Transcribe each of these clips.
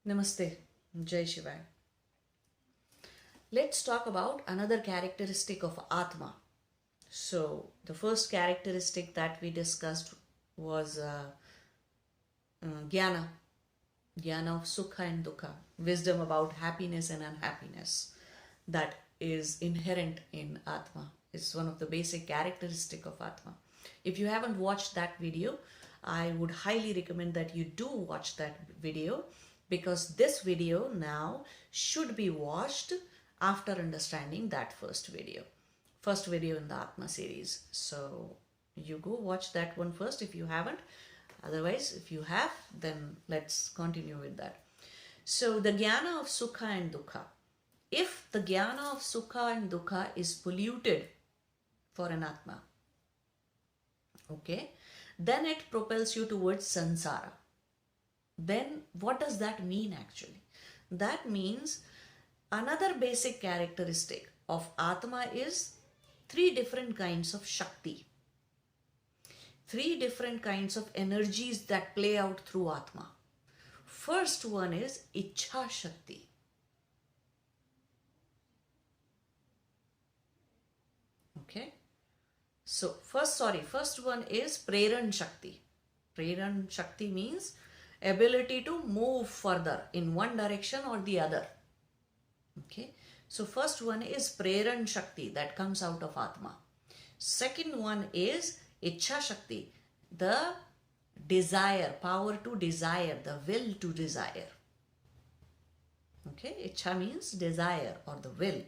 Namaste, Jai Shiva. Let's talk about another characteristic of Atma. So, the first characteristic that we discussed was Jnana, Jnana of Sukha and Dukkha, wisdom about happiness and unhappiness that is inherent in Atma. It's one of the basic characteristics of Atma. If you haven't watched that video, I would highly recommend that you do watch that video, because this video now should be watched after understanding that first video in the Atma series. So you go watch that one first if you haven't. Otherwise, if you have, then let's continue with that. So the Jnana of Sukha and Dukkha. If the Jnana of Sukha and Dukkha is polluted for an Atma, okay, then it propels you towards Sansara. Then what does that mean actually? That means another basic characteristic of Atma is three different kinds of Shakti. Three different kinds of energies that play out through Atma. First one is Ichha Shakti. Okay. So first one is Preran Shakti. Preran Shakti means ability to move further in one direction or the other. Okay. So first one is Preran Shakti that comes out of Atma. Second one is Ichha Shakti, the desire, power to desire, the will to desire. Okay. Ichha means desire or the will.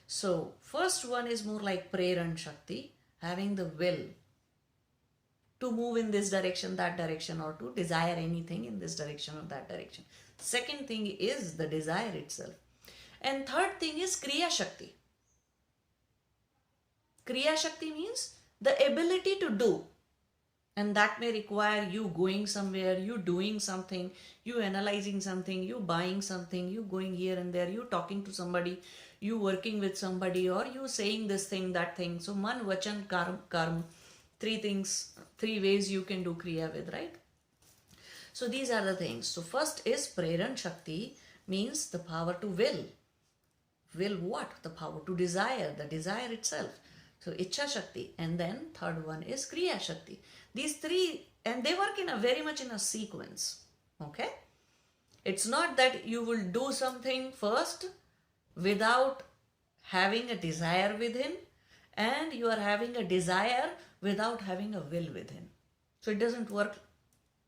So first one is more like Preran Shakti, having the will to move in this direction, that direction, or to desire anything in this direction or that direction. Second thing is the desire itself. And third thing is Kriya Shakti. Kriya Shakti means the ability to do. And that may require you going somewhere, you doing something, you analyzing something, you buying something, you going here and there, you talking to somebody, you working with somebody, or you saying this thing, that thing. So man, vachan, karma, three ways you can do Kriya with, right? So these are the things. So first is Preran Shakti, means the power to will. Will what? The power to desire, the desire itself. So Ichha Shakti. And then third one is Kriya Shakti. These three, and they work in a very much in a sequence. Okay? It's not that you will do something first without having a desire within, and you are having a desire without having a will within. So it doesn't work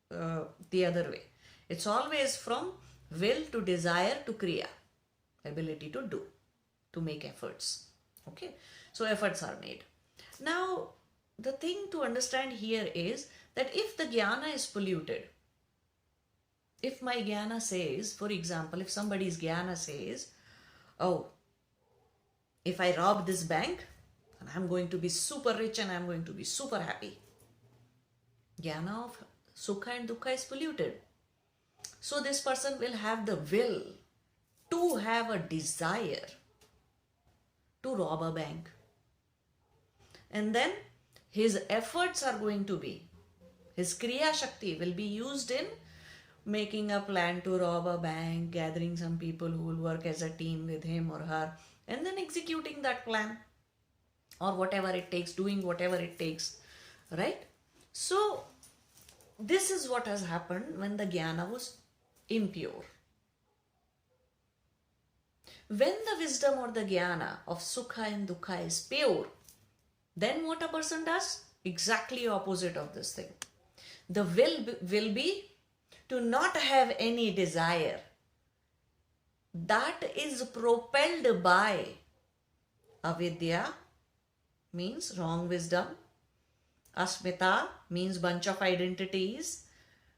the other way. It's always from will to desire to Kriya, ability to do, to make efforts. Okay, so efforts are made. Now, the thing to understand here is that if the Jnana is polluted, if my Jnana says, for example, if somebody's Jnana says, oh, if I rob this bank, and I'm going to be super rich and I'm going to be super happy. Jnana of Sukha and Dukkha is polluted. So this person will have the will to have a desire to rob a bank. And then his efforts are going to be, his Kriya Shakti will be used in making a plan to rob a bank, gathering some people who will work as a team with him or her, and then executing that plan, or whatever it takes, doing whatever it takes, right? So this is what has happened when the Jnana was impure. When the wisdom or the Jnana of Sukha and Dukkha is pure, then what a person does? Exactly opposite of this thing. The will be to not have any desire. That is propelled by avidya, means wrong wisdom. Asmita means bunch of identities.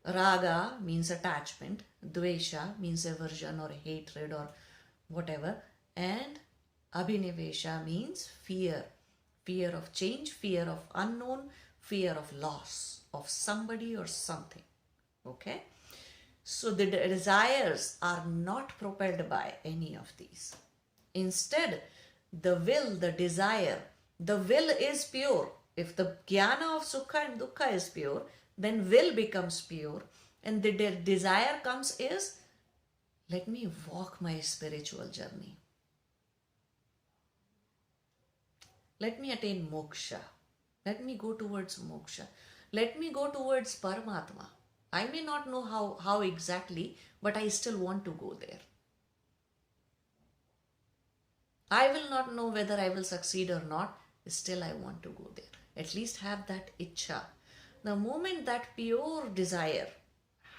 Raga means attachment. Dvesha means aversion or hatred or whatever. And abhinivesha means fear. Fear of change, fear of unknown, fear of loss of somebody or something. Okay? So the desires are not propelled by any of these. Instead, the will, the desire, the will is pure. If the Jnana of Sukha and Dukkha is pure, then will becomes pure, and the desire comes is Let me walk my spiritual journey. Let me attain moksha. Let me go towards moksha. Let me go towards Paramatma. I may not know how exactly, but I still want to go there. I will not know whether I will succeed or not. Still, I want to go there. At least have that ichha. The moment that pure desire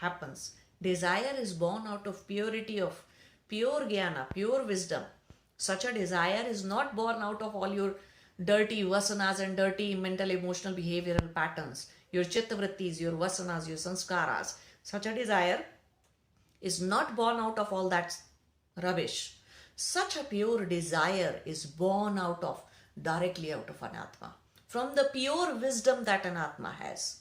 happens, desire is born out of purity of pure jnana, pure wisdom. Such a desire is not born out of all your dirty vasanas and dirty mental, emotional, behavioral patterns, your chitta vrittis, your vasanas, your sanskaras. Such a desire is not born out of all that rubbish. Such a pure desire is born directly out of an Atma, from the pure wisdom that an Atma has.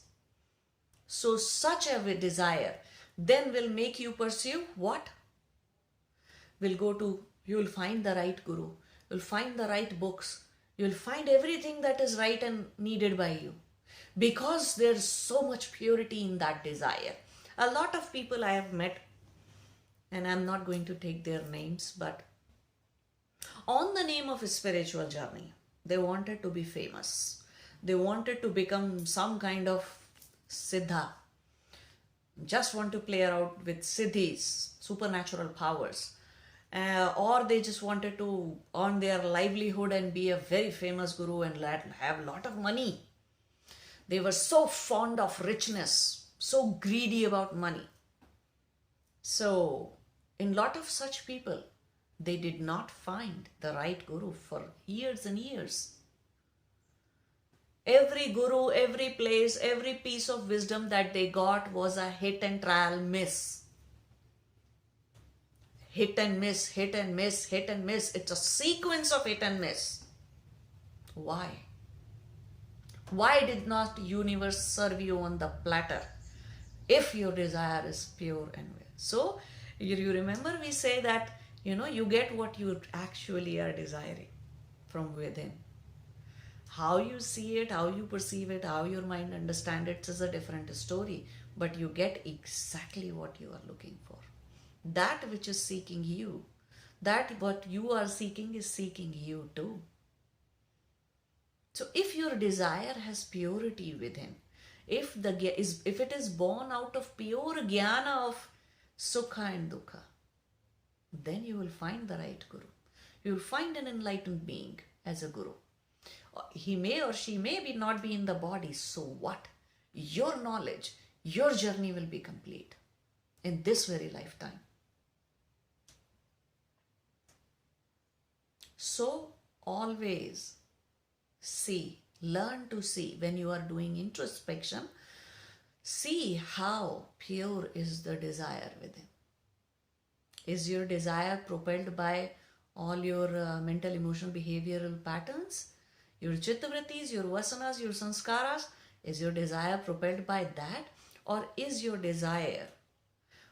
So such a desire then will make you pursue what? You will find the right guru, you'll find the right books, you'll find everything that is right and needed by you. Because there's so much purity in that desire. A lot of people I have met, and I'm not going to take their names, but on the name of a spiritual journey, they wanted to be famous. They wanted to become some kind of siddha. Just want to play around with siddhis, supernatural powers. Or they just wanted to earn their livelihood and be a very famous guru and have a lot of money. They were so fond of richness, so greedy about money. So, in lot of such people, they did not find the right guru for years and years. Every guru, every place, every piece of wisdom that they got was a hit and trial miss. Hit and miss, hit and miss, hit and miss. It's a sequence of hit and miss. Why? Why did not universe serve you on the platter if your desire is pure and well? So, you remember we say that, you get what you actually are desiring from within. How you see it, how you perceive it, how your mind understands it is a different story. But you get exactly what you are looking for. That which is seeking you, that what you are seeking is seeking you too. So if your desire has purity within, if it is born out of pure jnana of sukha and dukkha, then you will find the right guru. You will find an enlightened being as a guru. He may or she may not be in the body. So what? Your knowledge, your journey will be complete in this very lifetime. So always learn to see when you are doing introspection, see how pure is the desire within. Is your desire propelled by all your mental, emotional, behavioral patterns? Your chitta vrittis, your vasanas, your sanskaras? Is your desire propelled by that? Or is your desire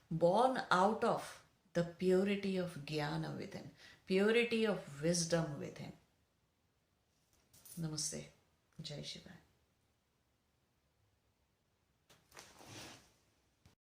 born out of the purity of jnana within, purity of wisdom within? Namaste. Jai Shiva.